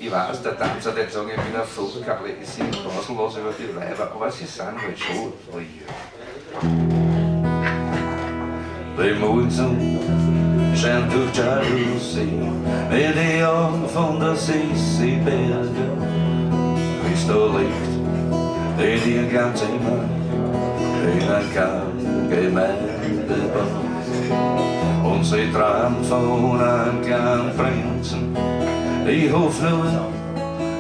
Ich weiß, der Tanzer, der sagt, ich bin ein Fußkerl, ich singe pausenlos über die Weiber, aber sie sind halt schon lieb. Die Mondsonne scheint durch die Jalousie mit den Augen von der Sissy Berger, wie's da liegt, in ihr ganz immer in ein Gemeindebau. Und sie träumt von einem kleinen Prinzen, ich hoffe nur,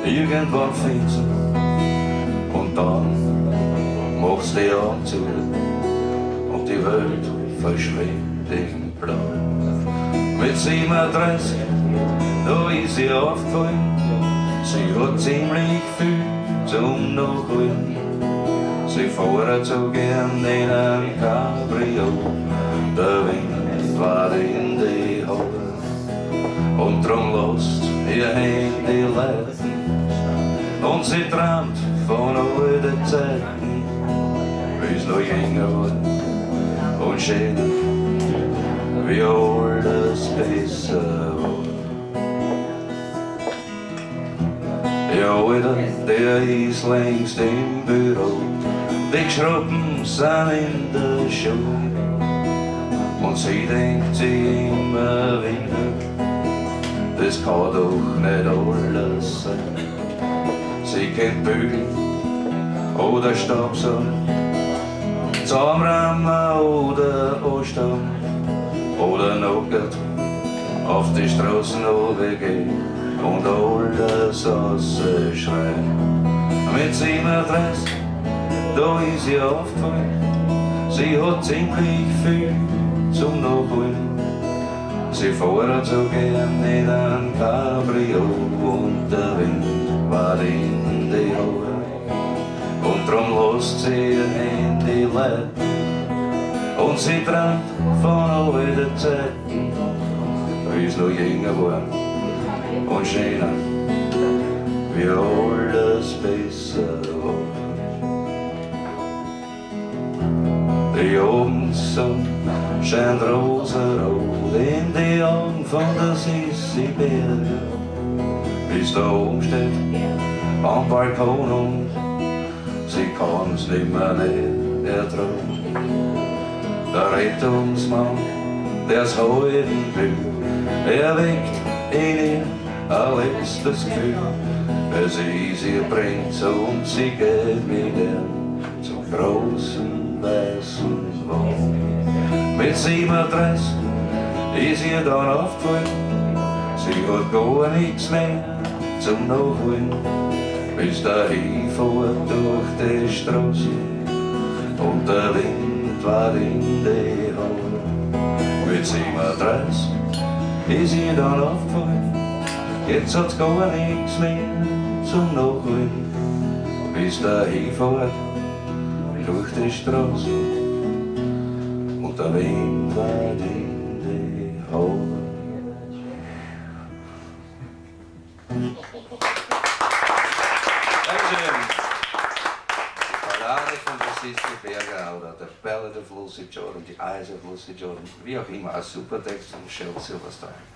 irgendwann finden. Und dann macht's die Augen zu und die Welt verschwindet im Blau. Mit 37, da ist sie aufgefallen, sie hat ziemlich viel zum Nachholen. Sie fährt so gern in einem Cabrio, der Wind war in die Haare. Und drum lässt ihr Handy läuten und sie träumt von alten Zeiten, wie's noch jünger war und schöner, wie alles besser war. Der Alte, der ist längst im Büro, die Schruppen sind in der Schule und sie denkt sich immer wieder, das kann doch nicht alles sein. Sie kennt Bügeln oder Staubsaugen, Zahnräumen oder Anstauen oder nackt auf die Straßen runtergehen und alles rausschreien. Mit 37, da ist ihr aufgefallen, sie hat ziemlich viel zum Nachholen. Sie fährt so gern in ein Cabrio und der Wind war in die Haare. Und drum lässt sie ihr Handy läuten und sie träumt von alten Zeiten, wie's noch jünger war und schöner, wie alles besser war. Die Abendsonne scheint rosarot in die Augen von der Sissy Berger, wie's da oben steht am Balkon und sie kann's nimmer nicht ertragen. Der Rettungsmann, der's halten will, erweckt in ihr ein letztes Gefühl. Es ist ihr bringt und sie geht mit ihm zum großen weißen Wald. Mit 37 ist ihr dann aufgefallen, sie hat gar nichts mehr zum Nachholen. Bis dahin fährt durch die Straße und der Wind war in die Haare. Mit 37 ist ihr dann aufgefallen, jetzt hat's gar nichts mehr zum Nachholen. Bis dahin fährt durch die Straße und der Wind war in die Haare. Die Ballade von der Sissy Berger oder der Ballade of Lucy Jordan, die Eyes of Lucy Jordan, wie auch immer, ein super Text von Shell Silverstein.